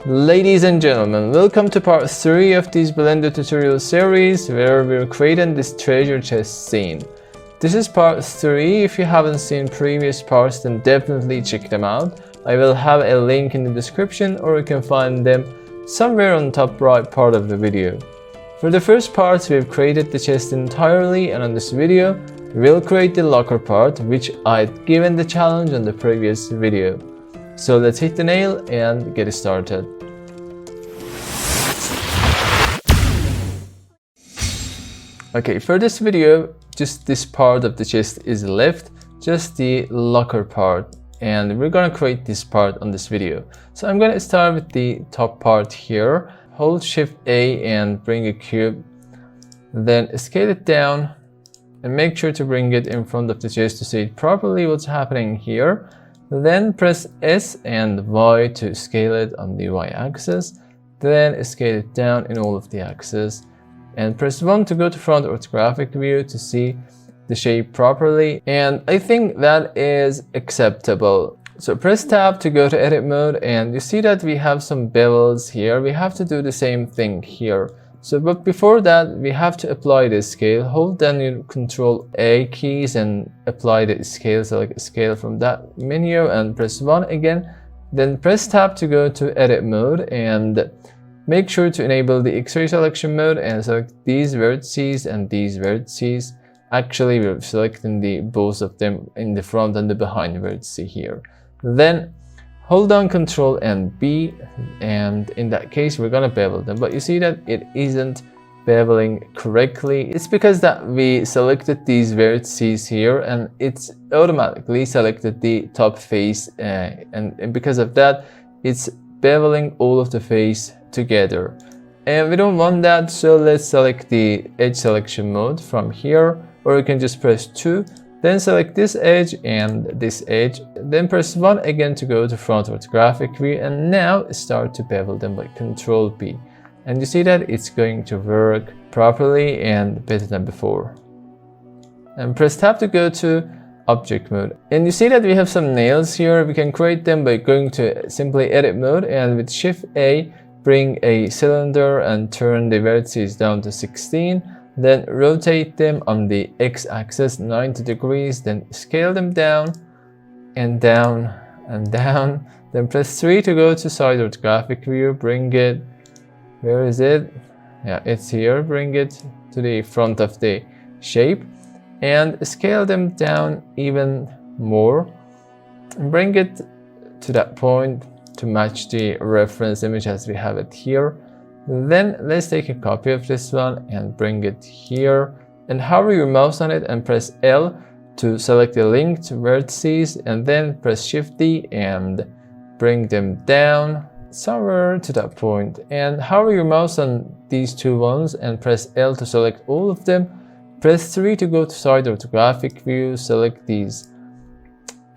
Ladies and gentlemen, welcome to part 3 of this Blender tutorial series where we're creating this treasure chest scene. This is part 3. If you haven't seen previous parts, then definitely check them out. I will have a link in the description, or you can find them somewhere on the top right part of the video. For the first part, we've created the chest entirely, and on this video, we'll create the locker part, which I'd given the challenge on the previous video. So let's hit the nail and get started. Okay, for this video, just this part of the chest is left, just the locker part, and we're gonna create this part on this video. So I'm gonna start with the top part here. Hold Shift A and bring a cube, then scale it down and make sure to bring it in front of the chest to see it properly what's happening here. Then press S and Y to scale it on the Y axis, then scale it down in all of the axes, and press 1 to go to front orthographic view to see the shape properly, and I think that is acceptable. So press tab to go to edit mode, and you see that we have some bevels here. We have to do the same thing here. So, but before that, we have to apply the scale. Hold down your Control A keys and apply the scale, select scale from that menu and press 1 again. Then press tab to go to edit mode and make sure to enable the X-ray selection mode and select these vertices and these vertices. Actually, we're selecting the both of them in the front and the behind vertex here. Then hold down Control and B, and in that case we're gonna bevel them, but you see that it isn't beveling correctly. It's because that we selected these vertices here and it's automatically selected the top face, and because of that it's beveling all of the face together, and we don't want that. So let's select the edge selection mode from here, or you can just press 2, then select this edge and this edge, then press 1 again to go to front orthographic view, and now start to bevel them by Control B. And you see that it's going to work properly and better than before. And press tab to go to object mode. And you see that we have some nails here. We can create them by going to simply edit mode, and with Shift A, bring a cylinder and turn the vertices down to 16. Then rotate them on the x-axis 90 degrees, then scale them down and down and down. Then press 3 to go to side orthographic view, bring it, where is it? Yeah, it's here. Bring it to the front of the shape and scale them down even more. And bring it to that point to match the reference image as we have it here. Then let's take a copy of this one and bring it here, and hover your mouse on it and press L to select the linked vertices, and then press Shift D and bring them down somewhere to that point, and hover your mouse on these two ones and press L to select all of them. Press 3 to go to side orthographic view, select these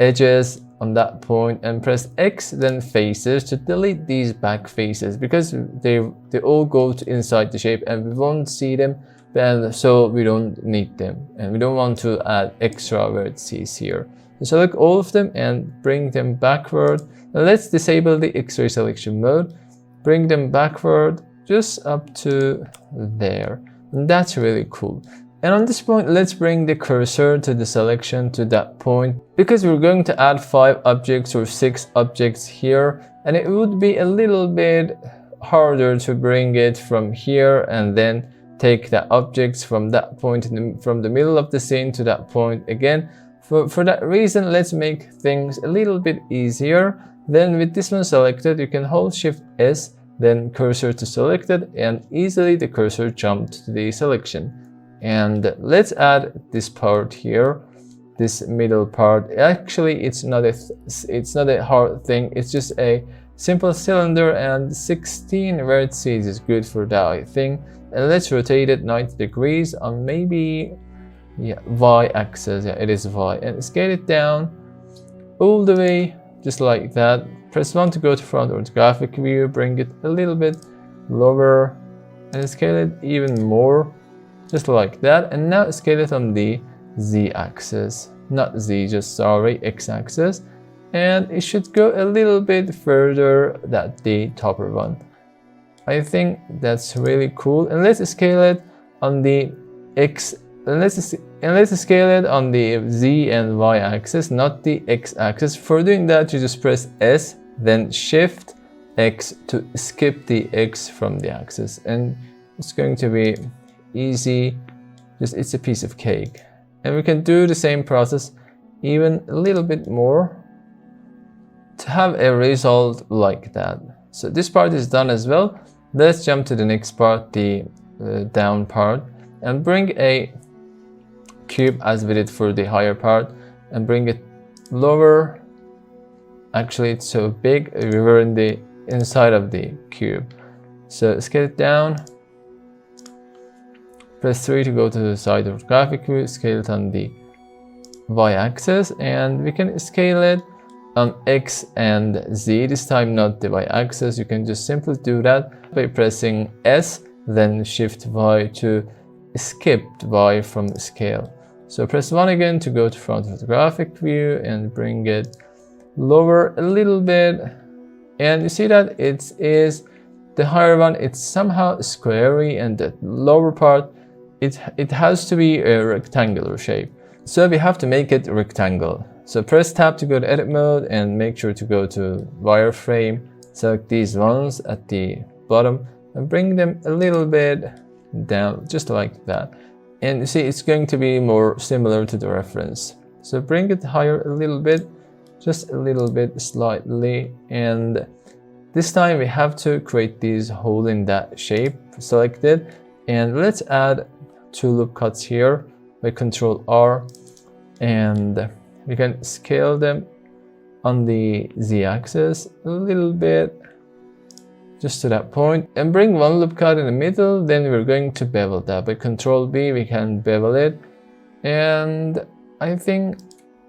edges on that point, and press X then faces to delete these back faces, because they all go to inside the shape and we won't see them, and so we don't need them, and we don't want to add extra vertices here. So select all of them and bring them backward. Now let's disable the X-ray selection mode, bring them backward just up to there, and that's really cool. And on this point, let's bring the cursor to the selection to that point, because we're going to add 5 objects or 6 objects here, and it would be a little bit harder to bring it from here and then take the objects from that point from the middle of the scene to that point again. For that reason, let's make things a little bit easier. Then with this one selected, you can hold Shift S, then cursor to selected, and easily the cursor jumped to the selection. And let's add this part here, this middle part. Actually, it's not a hard thing. It's just a simple cylinder, and 16 vertices is good for that, I think. And let's rotate it 90 degrees on maybe, yeah, Y axis. Yeah, it is Y, and scale it down all the way just like that. Press 1 to go to front orthographic view, bring it a little bit lower and scale it even more. Just like that, and now scale it on the Z-axis, not Z, just sorry, X-axis, and it should go a little bit further than the topper one. I think that's really cool. And let's scale it on the X, and let's scale it on the Z and Y axis, not the X axis. For doing that, you just press S, then Shift X to skip the X from the axis, and it's going to be easy. Just it's a piece of cake. And we can do the same process even a little bit more to have a result like that. So this part is done as well. Let's jump to the next part, the down part, and bring a cube as we did for the higher part, and bring it lower. Actually, it's so big, we were in the inside of the cube. So scale it down. Press 3 to go to the side of the graphic view, scale it on the Y axis, and we can scale it on X and Z, this time not the Y axis. You can just simply do that by pressing S, then Shift Y to skip Y from the scale. So press 1 again to go to front of the graphic view and bring it lower a little bit. And you see that it is the higher one, it's somehow squarey, and the lower part, it has to be a rectangular shape. So we have to make it rectangle. So press tab to go to edit mode and make sure to go to wireframe. Select these ones at the bottom and bring them a little bit down, just like that. And you see it's going to be more similar to the reference. So bring it higher a little bit, just a little bit slightly. And this time we have to create these hole in that shape selected. And let's add 2 loop cuts here by Ctrl R, and we can scale them on the Z axis a little bit, just to that point, and bring 1 loop cut in the middle. Then we're going to bevel that by Ctrl B. We can bevel it, and I think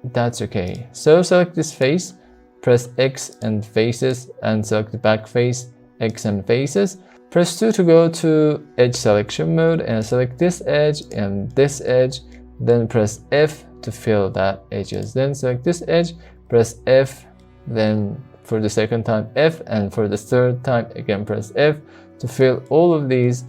that's okay. So select this face, press X and faces, and select the back face, X and faces. Press 2 to go to edge selection mode and select this edge and this edge. Then press F to fill that edges. Then select this edge, press F, then for the second time F, and for the third time again press F to fill all of these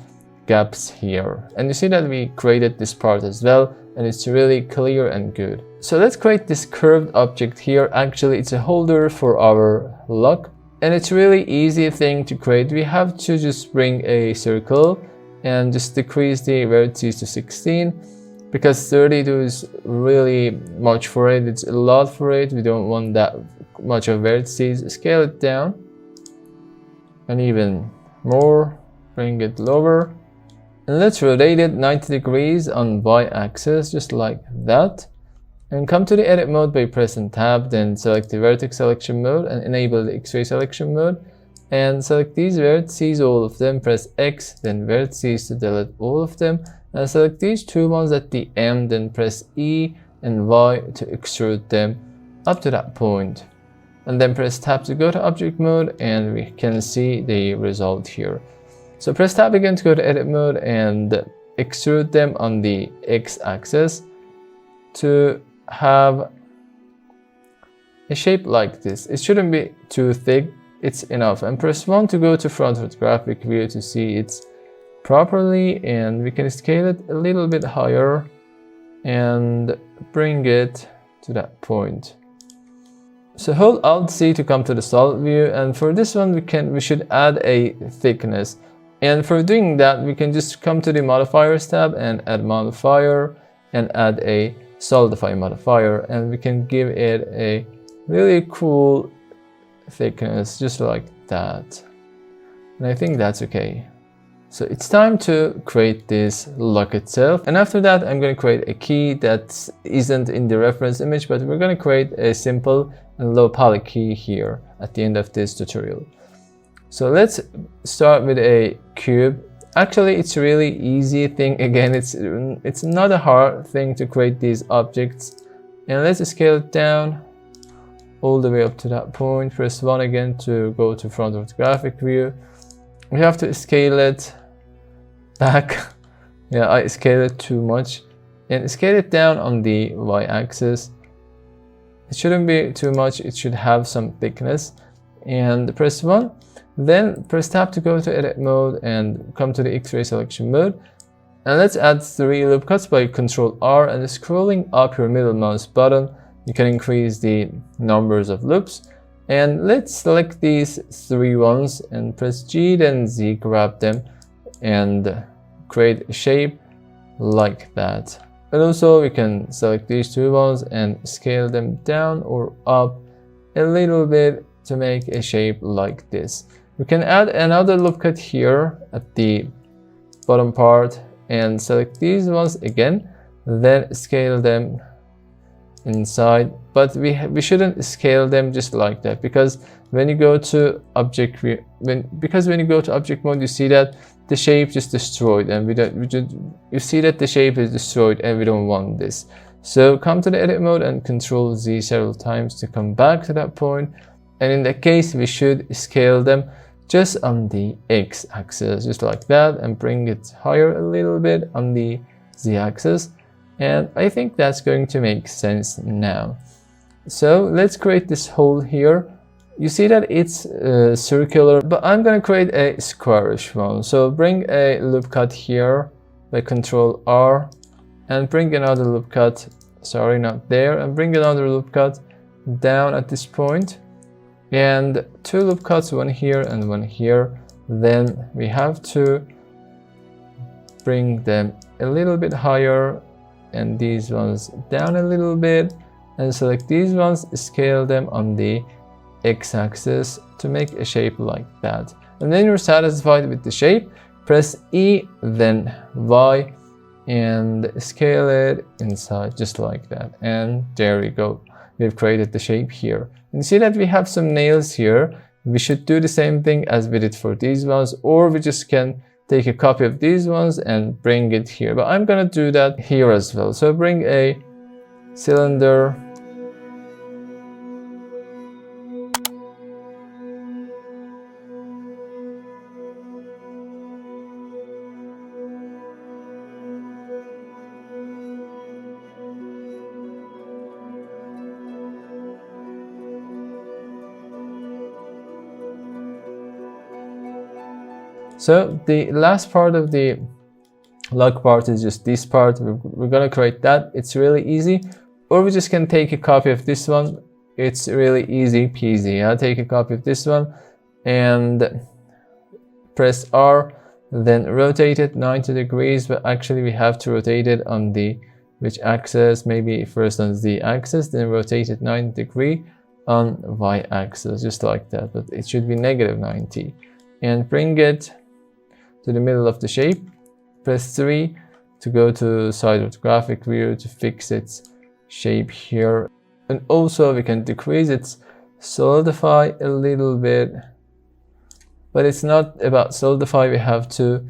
gaps here. And you see that we created this part as well, and it's really clear and good. So let's create this curved object here. Actually, it's a holder for our lock, and it's really easy thing to create. We have to just bring a circle and just decrease the vertices to 16, because 32 is really much for it. It's a lot for it. We don't want that much of vertices. Scale it down and even more, bring it lower, and let's rotate it 90 degrees on Y axis, just like that. And come to the edit mode by pressing tab, then select the vertex selection mode and enable the X-ray selection mode, and select these vertices, all of them. Press X, then vertices to delete all of them, and select these 2 ones at the end, then press E and Y to extrude them up to that point, and then press tab to go to object mode, and we can see the result here. So press tab again to go to edit mode and extrude them on the X axis to have a shape like this. It shouldn't be too thick, it's enough. And press 1 to go to front of the graphic view to see it's properly, and we can scale it a little bit higher and bring it to that point. So hold Alt C to come to the solid view, and for this one we should add a thickness. And for doing that, we can just come to the modifiers tab and add modifier and add a solidify modifier, and we can give it a really cool thickness, just like that. And I think that's okay. So it's time to create this lock itself, and after that I'm going to create a key that isn't in the reference image, but we're going to create a simple and low poly key here at the end of this tutorial. So let's start with a cube. Actually, it's a really easy thing. Again, it's not a hard thing to create these objects. And let's scale it down all the way up to that point. Press 1 again to go to front of the graphic view. We have to scale it back. Yeah, I scale it too much. And scale it down on the Y axis. It shouldn't be too much, it should have some thickness. And press 1. Then press tab to go to edit mode and come to the X-ray selection mode. And let's add 3 loop cuts by Ctrl R, and scrolling up your middle mouse button, you can increase the numbers of loops. And let's select these 3 ones and press G, then Z, grab them and create a shape like that. And also we can select these 2 ones and scale them down or up a little bit to make a shape like this. We can add another loop cut here at the bottom part and select these ones again, then scale them inside. But we shouldn't scale them just like that, because when you go to object when you go to object mode, you see that the shape just destroyed, and you see that the shape is destroyed, and we don't want this. So come to the edit mode and Ctrl Z several times to come back to that point. And in that case, we should scale them just on the X axis, just like that, and bring it higher a little bit on the Z axis. And I think that's going to make sense now. So let's create this hole here. You see that it's circular, but I'm going to create a squarish one. So bring a loop cut here by Ctrl R and bring another loop cut, sorry, not there, and bring another loop cut down at this point. And 2 loop cuts, one here and one here. Then we have to bring them a little bit higher and these ones down a little bit, and select these ones, scale them on the X-axis to make a shape like that. And then you're satisfied with the shape, press E, then Y, and scale it inside just like that. And there we go. We've created the shape here. And see that we have some nails here. We should do the same thing as we did for these ones, or we just can take a copy of these ones and bring it here. But I'm gonna do that here as well. So bring a cylinder, so the last part of the log part is just this part. We're gonna create that. It's really easy. Or we just can take a copy of this one. It's really easy peasy. I'll take a copy of this one and press R, then rotate it 90 degrees. But actually we have to rotate it on the which axis? Maybe first on Z axis, then rotate it 90 degree on Y axis, just like that. But it should be -90. And bring it to the middle of the shape. Press 3 to go to side of the graphic view to fix its shape here. And also we can decrease its solidify a little bit, but it's not about solidify. We have to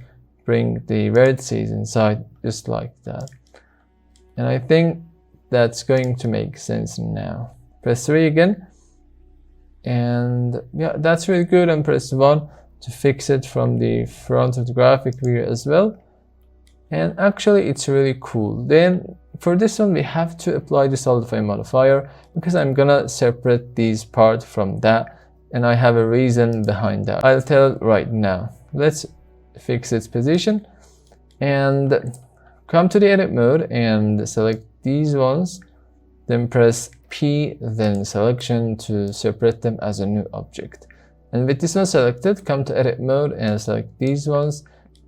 bring the vertices inside just like that. And I think that's going to make sense now. Press 3 again, and yeah, that's really good. And press 1 to fix it from the front of the graphic view as well. And actually it's really cool. Then for this one we have to apply the solidify modifier, because I'm gonna separate these parts from that, and I have a reason behind that. I'll tell right now. Let's fix its position and come to the edit mode and select these ones, then press P, then selection to separate them as a new object. And with this one selected, come to edit mode and select these ones,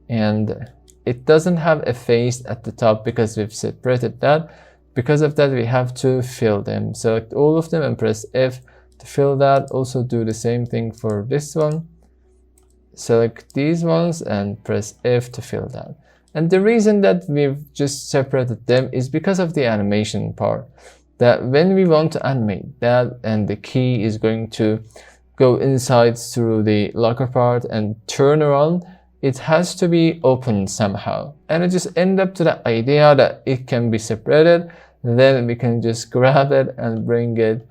and it doesn't have a face at the top because we've separated that. Because of that, we have to fill them. Select all of them and press F to fill that. Also do the same thing for this one. Select these ones and press F to fill that. And the reason that we've just separated them is because of the animation part. That when we want to animate that, and the key is going to go inside through the locker part and turn around, it has to be open somehow. And it just end up to the idea that it can be separated. Then we can just grab it and bring it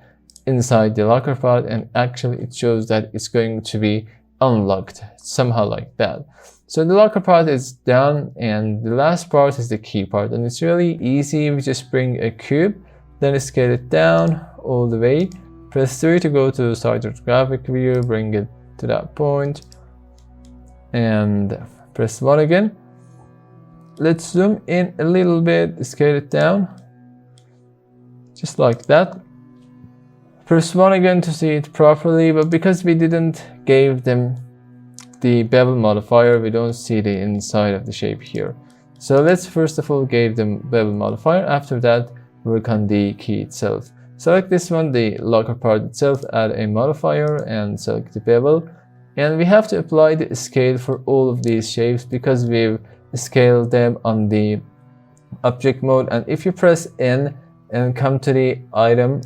inside the locker part, and actually it shows that it's going to be unlocked somehow like that. So the locker part is done, and the last part is the key part, and it's really easy. We just bring a cube, then scale it down, all the way. Press 3 to go to side orthographic view, bring it to that point, and press 1 again. Let's zoom in a little bit, scale it down, just like that. Press 1 again to see it properly, but because we didn't give them the bevel modifier, we don't see the inside of the shape here. So let's first of all give them bevel modifier. After that, work on the key itself. Select this one, the locker part itself, add a modifier and select the bevel. And we have to apply the scale for all of these shapes because we've scaled them on the object mode. And if you press N and come to the item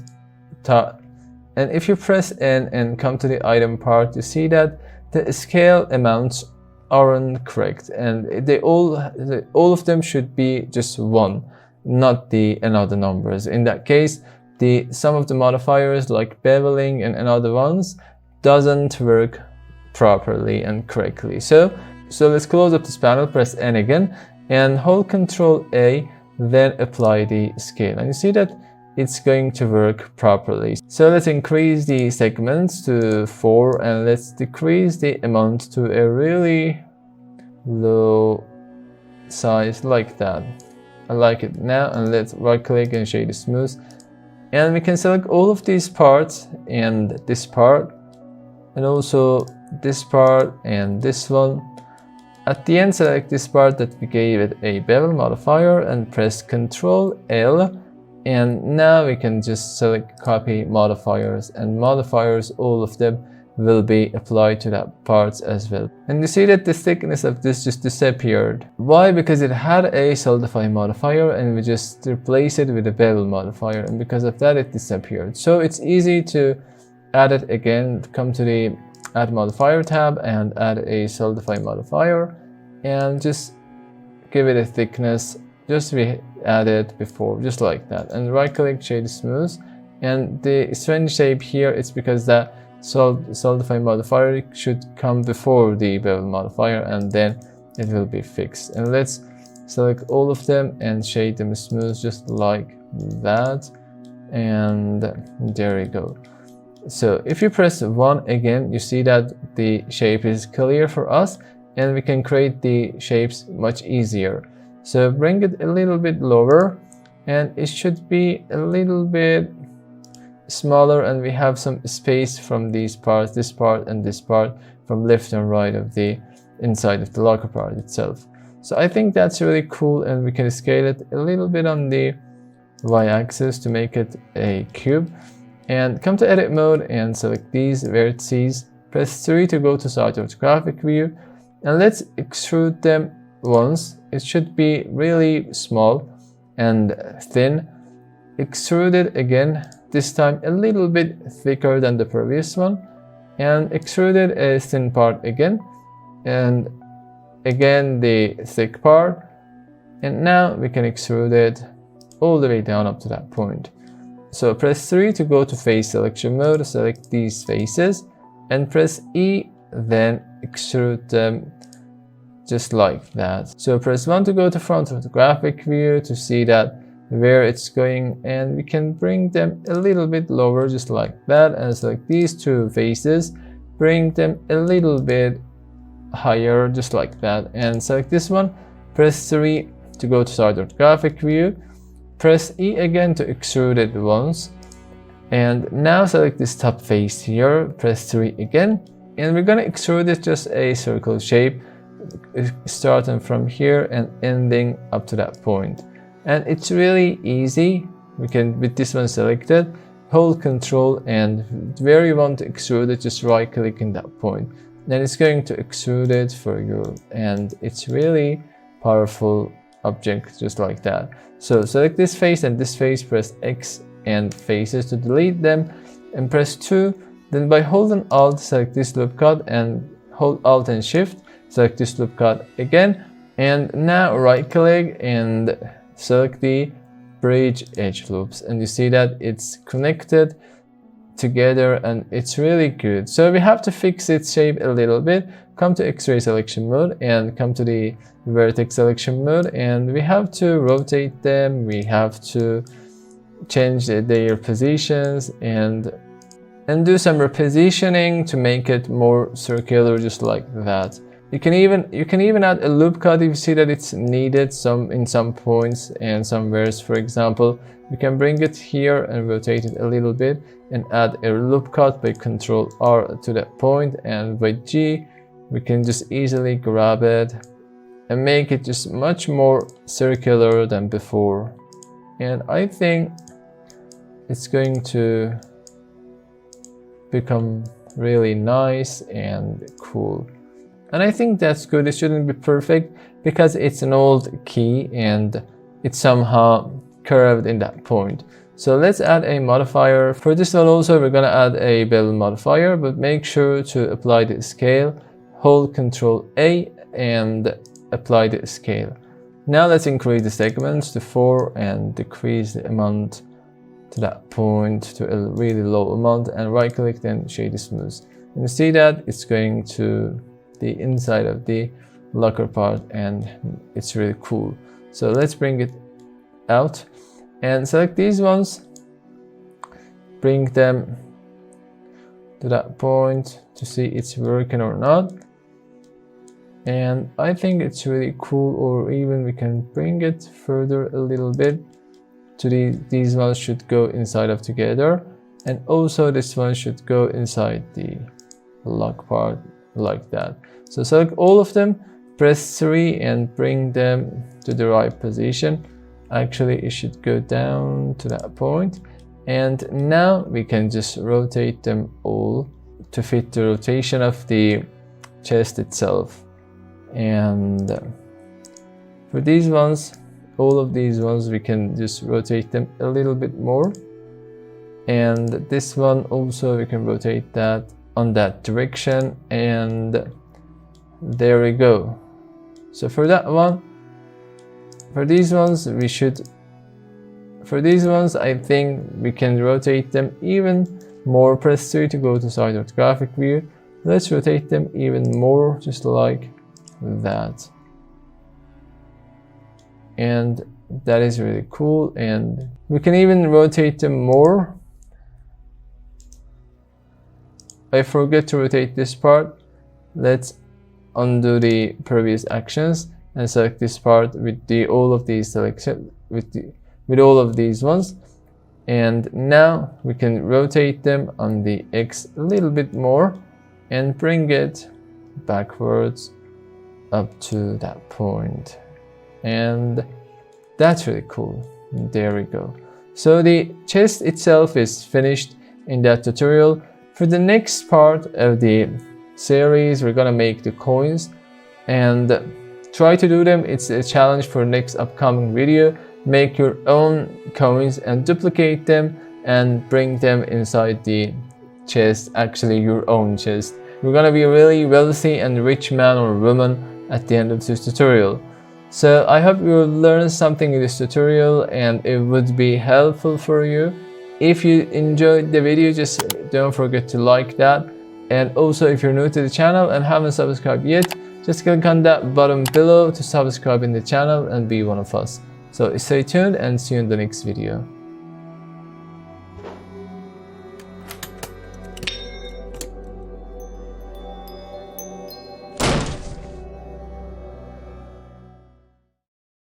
part, you see that the scale amounts aren't correct, and all of them should be just 1, not the another numbers. In that case, some of the modifiers like beveling and another ones doesn't work properly and correctly. So let's close up this panel, press N again, and hold Ctrl A, then apply the scale, and you see that it's going to work properly. So let's increase the segments to 4 and let's decrease the amount to a really low size like that. I like it now, and let's right click and shade smooth, and we can select all of these parts and this part and also this part and this one. At the end, select this part that we gave it a bevel modifier and press Ctrl L. And now we can just select copy modifiers, and modifiers, all of them will be applied to that parts as well. And you see that the thickness of this just disappeared. Why? Because it had a solidify modifier and we just replace it with a bevel modifier, and because of that it disappeared. So it's easy to add it again. Come to the add modifier tab and add a solidify modifier and just give it a thickness just we added before, just like that, and right click shade smooth. And the strange shape here, it's because that solidify modifier should come before the bevel modifier, and then it will be fixed. And let's select all of them and shade them smooth just like that, and there we go. So if you press 1 again, you see that the shape is clear for us and we can create the shapes much easier. So bring it a little bit lower, and it should be a little bit smaller, and we have some space from these parts, this part and this part, from left and right of the inside of the locker part itself. So I think that's really cool, and we can scale it a little bit on the y-axis to make it a cube. And come to edit mode and select these vertices, press 3 to go to side orthographic view, and let's extrude them once. It should be really small and thin. Extrude it again, this time a little bit thicker than the previous one, and extrude it a thin part again, and again the thick part, and now we can extrude it all the way down up to that point. So press 3 to go to face selection mode, select these faces, and press E, then extrude them just like that. So press 1 to go to front orthographic view to see that where it's going, and we can bring them a little bit lower just like that, and select these two faces, bring them a little bit higher just like that, and select this one, press 3 to go to side orthographic view, press E again to extrude it once, and now select this top face here, press 3 again, and we're gonna extrude it just a circle shape, starting from here and ending up to that point. And it's really easy. We can, with this one selected, hold Control, and where you want to extrude it, just right click in that point. Then it's going to extrude it for you, and it's really powerful object just like that. So select this face and this face, press X and faces to delete them, and press 2. Then by holding Alt, select this loop cut, and hold Alt and Shift, select this loop cut again, and now right click and select the bridge edge loops, and you see that it's connected together and it's really good. So we have to fix its shape a little bit. Come to X-ray selection mode and come to the vertex selection mode, and we have to rotate them, we have to change their positions and do some repositioning to make it more circular, just like that. You can even add a loop cut if you see that it's needed in some points and somewheres. For example, you can bring it here and rotate it a little bit and add a loop cut by Ctrl R to that point, and by G we can just easily grab it and make it just much more circular than before. And I think it's going to become really nice and cool. And I think that's good. It shouldn't be perfect because it's an old key and it's somehow curved in that point. So let's add a modifier. For this one also we're gonna add a bevel modifier, but make sure to apply the scale. Hold Ctrl A and apply the scale. Now let's increase the segments to 4 and decrease the amount to that point to a really low amount, and right click, then shade smooth. And you see that it's going to the inside of the locker part and it's really cool. So let's bring it out and select these ones, bring them to that point to see it's working or not. And I think it's really cool, or even we can bring it further a little bit to these ones should go inside of together, and also this one should go inside the lock part like that. So select all of them, press 3 and bring them to the right position. Actually it should go down to that point, and now we can just rotate them all to fit the rotation of the chest itself. And for these ones, all of these ones, we can just rotate them a little bit more, and this one also we can rotate that on that direction, and there we go. So for that one, for these ones I think we can rotate them even more. Press 3 to go to side orthographic view. Let's rotate them even more, just like that. And that is really cool, and we can even rotate them more. I forget to rotate this part. Let's undo the previous actions and select this part with all of these selection with all of these ones, and now we can rotate them on the X a little bit more and bring it backwards up to that point, and that's really cool. There we go. So the chest itself is finished in that tutorial. For the next part of the series, we're gonna make the coins and try to do them. It's a challenge for next upcoming video. Make your own coins and duplicate them and bring them inside the chest, actually your own chest. You're gonna be a really wealthy and rich man or woman at the end of this tutorial. So I hope you learned something in this tutorial and it would be helpful for you. If you enjoyed the video, just don't forget to like that. And also, if you're new to the channel and haven't subscribed yet, just click on that button below to subscribe in the channel and be one of us. So stay tuned and see you in the next video.